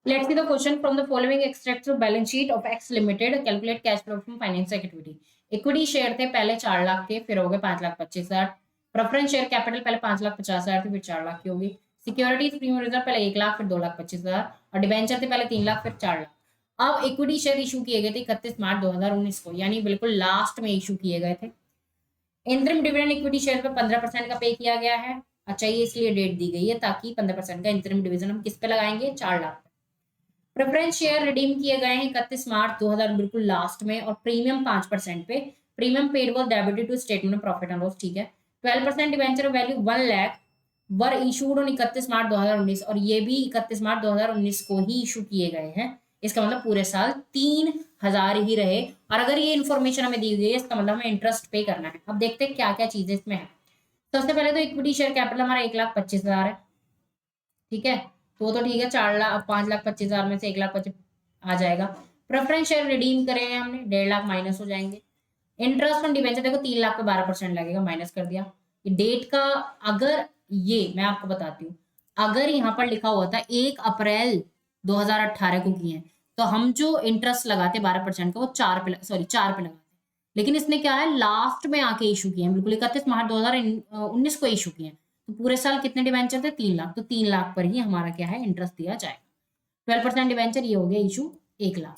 Let's see the question from the following extracts of balance sheet of X Limited. Calculate cash flow from financing activity. Equity share थे पहले 4 लाख के, फिर हो गए 5,25,000। Preference share capital पहले 5,50,000 थे, फिर 4 लाख की होगी। सिक्योरिटीज प्रीमियम रिजर्व पहले 1 लाख, फिर 2,25,000, और डिवेंचर थे पहले 3 लाख, फिर 4 लाख। अब इक्विटी शेयर इशू किए गए थे 31 मार्च 2019 को, यानी बिल्कुल लास्ट में इशू किए गए थे। इंटरिम डिविडेंड इक्विटी शेयर पे 15% का पे किया गया है। अच्छा, ये इसलिए डेट दी गई है ताकि 15% का इंटरिम डिविजन हम किस पे लगाएंगे, 4 लाख। प्रेफरेंस शेयर रिडीम किए गए हैं 31 मार्च 2000 बिल्कुल लास्ट में, और प्रीमियम 5% पे। Premium paid was debited to statement of profit and loss, ठीक है। 12% debenture value 1 lakh were issued on 31 March 2019, और ये भी 31 मार्च 2019 को ही इशू किए गए हैं। इसका मतलब पूरे साल 3,000 ही रहे। और अगर ये इन्फॉर्मेशन हमें दी गई है, इसका मतलब हमें इंटरेस्ट पे करना है। अब देखते हैं क्या क्या चीजें इसमें है। सबसे पहले तो इक्विटी शेयर कैपिटल हमारा 1,25,000 है, ठीक है। तो वो तो ठीक है, 4 लाख 5,25,000 में से 1,25,000 आ जाएगा। प्रेफरेंस शेयर रिडीम करेंगे हमने, 1.5 लाख माइनस हो जाएंगे। इंटरेस्ट ऑन डिवेंचर देखो 3 लाख पे 12% लगेगा, माइनस कर दिया। डेट का, अगर ये मैं आपको बताती हूँ, अगर यहाँ पर लिखा हुआ था 1 अप्रैल 2018 को किए हैं, तो हम जो इंटरेस्ट लगाते 12% का वो 4 पे लगाते। लेकिन इसने क्या है, लास्ट में आके इशू किए हैं, बिल्कुल 31 मार्च 2019 को इशू किए हैं। तो पूरे साल कितने डिवेंचर थे, 3 लाख, तो 3 लाख पर ही हमारा क्या है, इंटरेस्ट दिया जाएगा। 12% डिवेंचर, ये हो गया इशू 1 लाख,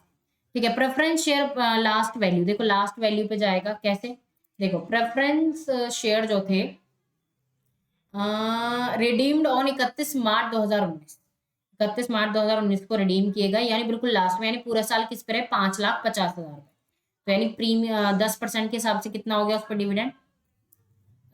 ठीक है। प्रेफरेंस शेयर लास्ट वैल्यू, देखो लास्ट वैल्यू पे जाएगा कैसे, देखो प्रेफरेंस शेयर जो थे रिडीम्ड ऑन 31 मार्च 2019, 31 मार्च 2019 को रिडीम किए गए, यानी बिल्कुल लास्ट में, यानी पूरा साल किस पर है, 5,50,000। तो यानी प्रीमियम 10% के हिसाब से कितना हो गया उस पर डिविडेंड,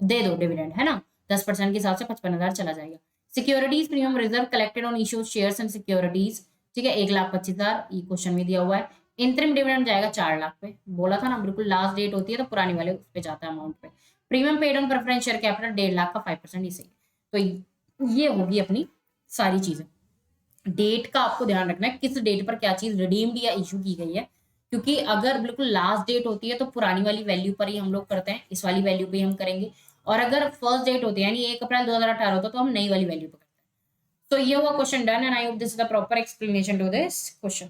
दे दो डिविडेंड, है ना। 10% के हिसाब से 55,000 चला जाएगा। Securities premium reserve collected on issued shares and securities, ठीक है, 1,25,000, ये क्वेश्चन में दिया हुआ है। इंटरिम डिविडेंड जाएगा 4 लाख पे, बोला था ना, बिल्कुल लास्ट डेट होती है तो पुरानी वाले उस पे जाता है अमाउंट पे। Premium paid on preference share capital 1.5 lakh का 5%, इसे तो ये होगी अपनी सारी चीजें। डेट का आपको ध्यान रखना है, किस डेट पर क्या चीज रिडीम्ड या इशू की गई है, क्योंकि अगर बिल्कुल लास्ट डेट होती है तो पुरानी वाली वैल्यू पर ही हम लोग करते हैं, इस वाली वैल्यू पे ही हम करेंगे। और अगर फर्स्ट डेट होती है यानी 1 अप्रैल 2018 होता तो हम नई वाली वैल्यू पे करते हैं। तो ये हुआ question done, and I hope this is the proper explanation to this question.